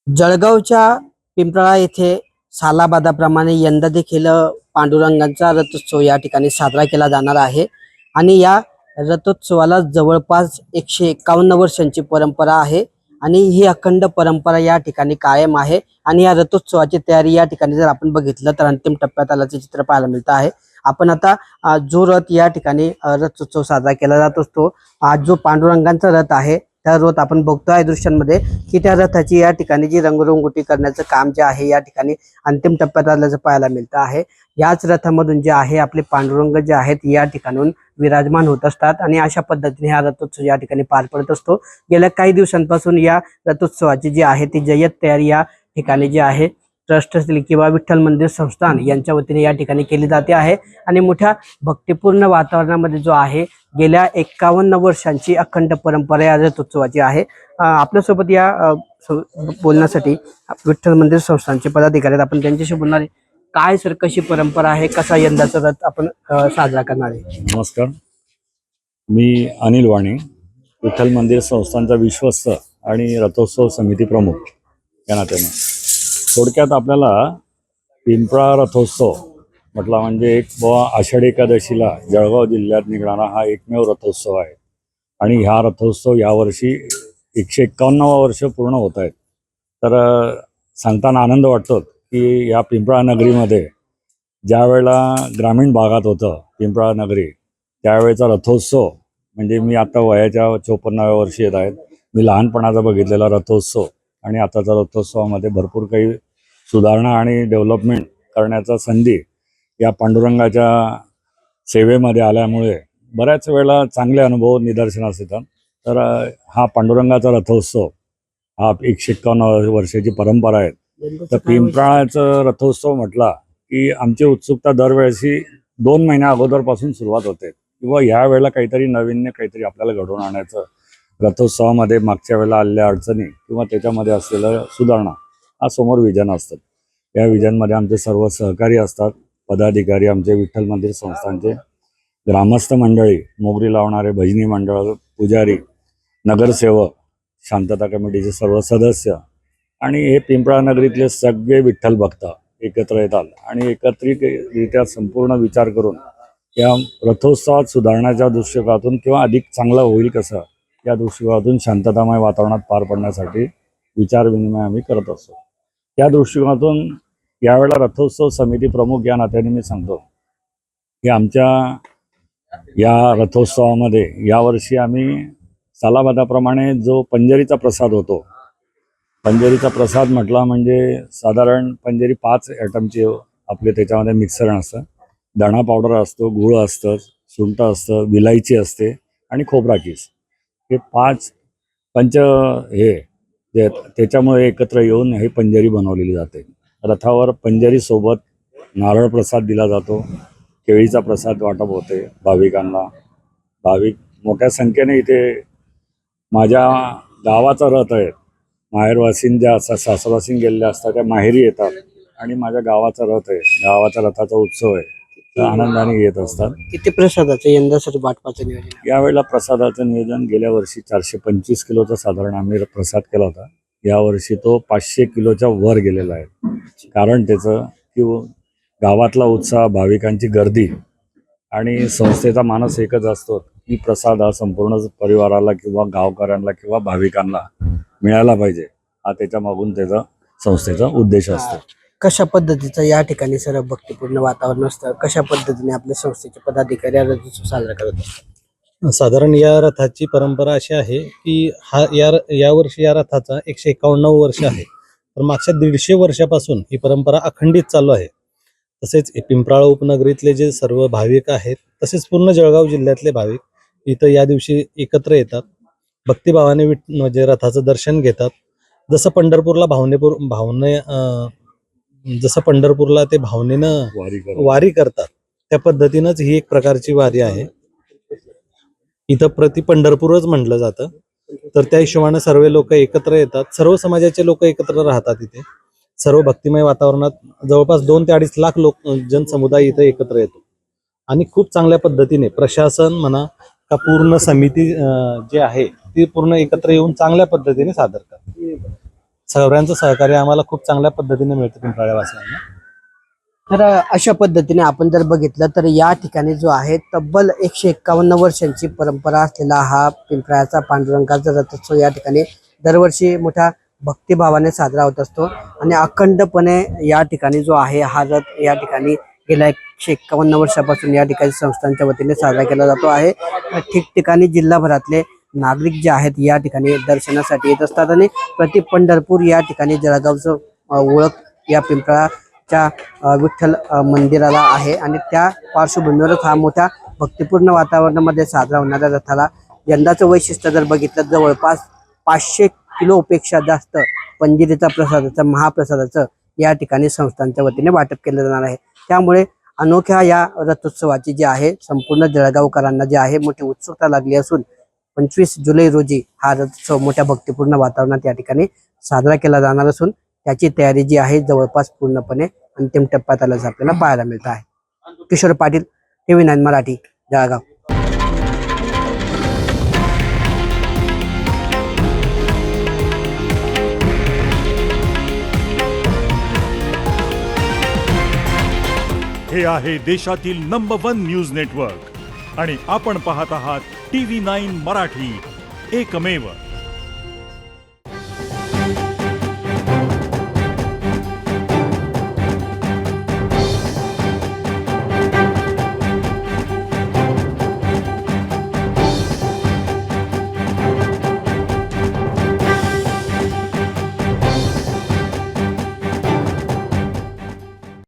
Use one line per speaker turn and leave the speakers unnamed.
जळगावच्या पिंपळा येथे सालाबादाप्रमाणे यंदा देखील पांडुरंगाचा रथोत्सव या ठिकाणी साजरा केला जाणार आहे आणि या रथोत्सवाला जवळपास 151 वर्षांची परंपरा आहे आणि ही अखंड परंपरा या ठिकाणी कायम आहे आणि या रथोत्सवाची तयारी या ठिकाणी जर आपण बघितलं तर अंतिम टप्प्यात आल्याचे चित्र पाहायला मिळतं आहे। आपण आता जो रथ या ठिकाणी रथोत्सव साजरा केला जात असतो, आज जो पांडुरंगाचा रथ आहे त्या रथ आपण बघतोय दृश्यांमध्ये की त्या रथाची या ठिकाणी जी रंगरंगोटी करण्याचं काम जे आहे या ठिकाणी अंतिम टप्प्यात आल्याचं पाहायला मिळतं आहे। याच रथामधून जे आहे आपले पांडुरंग जे आहेत या ठिकाणून विराजमान होत असतात आणि अशा पद्धतीने हा रथोत्सव या ठिकाणी पार पडत असतो। गेल्या काही दिवसांपासून या रथोत्सवाची जी आहे ती जय्यत तयारी या ठिकाणी जी आहे ट्रस्ट असतील किंवा विठ्ठल मंदिर संस्थान यांच्या वतीने या ठिकाणी केली जाते आहे आणि मोठ्या भक्तिपूर्ण वातावरणामध्ये जो आहे गेल्या 51 वर्षांची अखंड परंपरा या रथोत्सवाची आहे। आपल्यासोबत या बोलण्यासाठी विठ्ठल मंदिर संस्थानचे पदाधिकारी आहेत, आपण त्यांच्याशी बोलणार आहे। काय सर, कशी परंपरा आहे, कसा यंदाचा रथ आपण साजरा करणार आहे?
नमस्कार, मी अनिल वाणी, विठ्ठल मंदिर संस्थानचा विश्वस्त आणि रथोत्सव समिती प्रमुख या नात्याने थोडक्यात आपल्याला पिंपळा रथोत्सव म्हटला म्हणजे एक आषाढी एकादशीला जळगाव जिल्ह्यात निघणारा हा एकमेव रथोत्सव आहे आणि ह्या रथोत्सव यावर्षी 151 वर्ष पूर्ण होत आहेत। तर सांगताना आनंद वाटतो की या पिंपळा नगरीमध्ये ज्या वेळेला ग्रामीण भागात होतं पिंपळा नगरी, त्यावेळेचा रथोत्सव म्हणजे मी आता वयाच्या 54व्या वर्षी येत आहेत, मी लहानपणाचा बघितलेला रथोत्सव आणि आताच्या रथोत्सवामध्ये भरपूर काही सुधारणा आणि डेव्हलपमेंट करण्याचा संधी या पांडुरंगाच्या सेवेमध्ये आल्यामुळे बऱ्याच वेळेला चांगले अनुभव निदर्शनास येतात। तर हा पांडुरंगाचा रथोत्सव हा 151 वर्षाची परंपरा आहे। तर पिंपळाचा रथोत्सव म्हटला की आमची उत्सुकता दरवेळेसी 2 महिन्या अगोदरपासून सुरुवात होते किंवा ह्या वेळेला काहीतरी नवीन काहीतरी आपल्याला घडवून आणायचं, रथोत्सवामध्ये मागच्या वेळेला आलेल्या अडचणी किंवा त्याच्यामध्ये असलेलं सुधारणा हा समोर विजन असतात। या विजनमध्ये आमचे सर्व सहकारी असतात, पदाधिकारी, आमचे विठ्ठल मंदिर संस्थानचे ग्रामस्थ मंडळी, मोगरी लावणारे भजनी मंडळ, पुजारी, नगरसेवक, शांतता कमिटीचे सर्व सदस्य आणि हे पिंपळा नगरीतले सगळे विठ्ठल भक्त एकत्र येतात आणि एकत्रितरित्या संपूर्ण विचार करून या रथोत्सवात सुधारण्याच्या दृष्टिकोनातून किंवा अधिक चांगलं होईल कसं या दृष्टिकोनातून शांततामय वातावरणात पार पडण्यासाठी विचार विनिमय आम्ही करत असतो। त्या दृष्टिकोनातून यावेळेला रथोत्सव समिती प्रमुख या नात्याने मी सांगतो की आमच्या या रथोत्सवामध्ये यावर्षी आम्ही सालाबादाप्रमाणे जो पंजेरीचा प्रसाद होतो, पंजेरीचा प्रसाद म्हटला म्हणजे साधारण पंजेरी 5 आयटमची आपले त्याच्यामध्ये मिक्सर असतं, धणा पावडर असतो, गूळ असतं, सुंठ असतं, विलायची असते आणि खोबरा कीस, हे 5 पंच हे जे त्याच्यामुळे एकत्र येऊन हे पंजेरी बनवलेली जाते। रथावर पंजेरीसोबत नारळ प्रसाद दिला जातो, केळीचा प्रसाद वाटप होते भाविकांना। भाविक मोठ्या संख्येने इथे माझ्या गावाचा रथ आहे, माहेरवासीन ज्या असतात, सासरवासीन गेलेल्या असतात त्या माहेरी येतात आणि माझ्या गावाचा रथ आहे, गावाचा रथाचा उत्सव आहे, तर आनंदाने येत असतात।
किती प्रसादाचं यंदा सर वाटपाचं नियोजन?
यावेळेला प्रसादाचं नियोजन गेल्या वर्षी 425 किलोचा साधारण आम्ही प्रसाद केला होता, यावर्षी तो 500 किलोच्या वर गेलेला आहे। कारण त्याचं की गावातला उत्साह, भाविकांची गर्दी आणि संस्थेचा मानस एकच असतो की प्रसाद हा संपूर्ण परिवाराला किंवा गावकऱ्यांना किंवा भाविकांना मिळाला पाहिजे, हा त्याच्या मागून त्याचा संस्थेचा उद्देश असतो।
कशा पद्धतीचं या ठिकाणी सर भक्तिपूर्ण वातावरण असतं, कशा पद्धतीने आपल्या संस्थेचे पदाधिकारी या रथोत्सव साजरा करत असतात?
साधारण या रथाची परंपरा अशी आहे की यावर्षी या रथाचा 151 वर्ष आहे, तर मागच्या 150 वर्षापासून ही परंपरा अखंडित चालू आहे। तसेच पिंपळा उपनगरीतले जे सर्व भाविक आहेत, तसेच पूर्ण जळगाव जिल्ह्यातले भाविक इथं या दिवशी एकत्र येतात, भक्तिभावाने म्हणजे रथाचं दर्शन घेतात। जसं पंढरपूरला ते भावनेनं वारी करतात, त्या पद्धतीनंच ही एक प्रकारची वारी आहे। इथं प्रति पंढरपूरच म्हटलं जातं, तर त्या हिशोबाने सर्व लोक एकत्र येतात, सर्व समाजाचे लोक एकत्र राहतात। इथे सर्व भक्तिमय वातावरणात जवळपास 2 ते 2.5 लाख जनसमुदाय इथे एकत्र येतो आणि खूप चांगल्या पद्धतीने प्रशासन म्हणा का पूर्ण समिती जे आहे ती पूर्ण एकत्र येऊन चांगल्या पद्धतीने सादर करतात। सगळ्यांचं सहकार्य आम्हाला खूप चांगल्या पद्धतीने मिळतं पिंपळावासियांना.
तर अशा पद्धतीने आपण जर बघितलं तर या ठिकाणी जो आहे तब्बल 151 वर्षांची परंपरा असलेला हा पिंपळाचा पांडुरंगाचा रथोत्सव या ठिकाणी दरवर्षी मोठ्या भक्तिभावाने साजरा होत असतो आणि अखंडपणे या ठिकाणी जो आहे हा रथ या ठिकाणी गेल्या 151 वर्षापासून या ठिकाणी संस्थांच्या वतीने साजरा केला जातो आहे. ठिकठिकाणी जिल्हाभरातले नागरिक जे आहेत या ठिकाणी दर्शनासाठी येत असतात आणि प्रति पंढरपूर या ठिकाणी जळगावचं ओळख या पिंपळाच्या विठ्ठल मंदिराला आहे आणि त्या पार्श्वभूमीवरच हा मोठ्या भक्तिपूर्ण वातावरणामध्ये साजरा होणाऱ्या रथाला यंदाचं वैशिष्ट्य जर बघितलं जवळपास 500 किलोपेक्षा जास्त पंजिरीचा प्रसादाचं महाप्रसादाचं या ठिकाणी संस्थांच्या वतीने वाटप केलं जाणार आहे. त्यामुळे अनोख्या या रथोत्सवाची जी आहे संपूर्ण जळगावकरांना जी आहे मोठी उत्सुकता लागली असून 25 जुलै रोजी हा रथोत्सव मोठ्या भक्तिपूर्ण वातावरणात या ठिकाणी साजरा केला जाणार असून त्याची तयारी जी आहे जवळपास पूर्णपणे अंतिम टप्प्यात आल्याचं आपल्याला पाहायला मिळत आहे. किशोर पाटील, TV9 मराठी, जळगाव.
हे आहे देशातील नंबर 1 न्यूज नेटवर्क आणि आपण पाहत आहात TV9 मराठी, एकमेव.